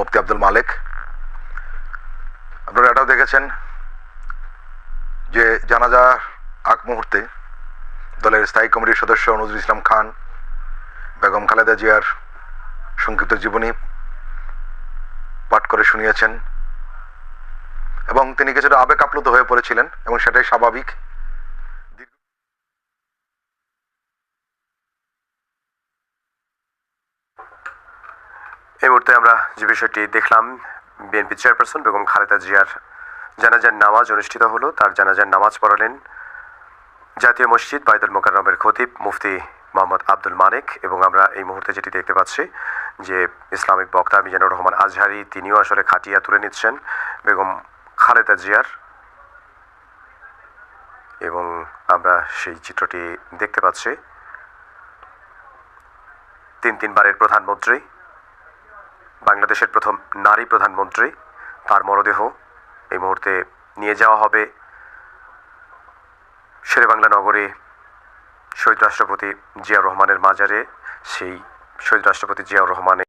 মুফতি আব্দুল মালেক। আপনারা এটাও দেখেছেন যে জানাজার আগ মুহূর্তে দলের স্থায়ী কমিটির সদস্য নজরুল ইসলাম খান বেগম খালেদা জিয়ার সংক্ষিপ্ত জীবনী পাঠ করে শুনিয়েছেন এবং তিনি কিছুটা আবেগ আপ্লুত হয়ে পড়েছিলেন এবং সেটাই স্বাভাবিক। এই মুহূর্তে আমরা যে বিষয়টি দেখলাম, বিএনপি চেয়ারপারসন বেগম খালেদা জিয়ার জানাজার নামাজ অনুষ্ঠিত হলো। তার জানাজার নামাজ পড়ালেন জাতীয় মসজিদ বাইতুল মোকাররমের খতিব মুফতি মোহাম্মদ আব্দুল মালেক। এবং আমরা এই মুহূর্তে যেটি দেখতে পাচ্ছি যে ইসলামিক বক্তা মিজানুর রহমান আজহারি তিনিও আসলে খাটিয়া তুলে নিচ্ছেন বেগম খালেদা জিয়ার, এবং আমরা সেই চিত্রটি দেখতে পাচ্ছি। তিনবারের প্রধানমন্ত্রী, বাংলাদেশের প্রথম নারী প্রধানমন্ত্রী, তার মরদেহ এই মুহূর্তে নিয়ে যাওয়া হবে শেরেবাংলা নগরে শহীদ রাষ্ট্রপতি জিয়াউর রহমানের মাজারে। সেই শহীদ রাষ্ট্রপতি জিয়াউর রহমানের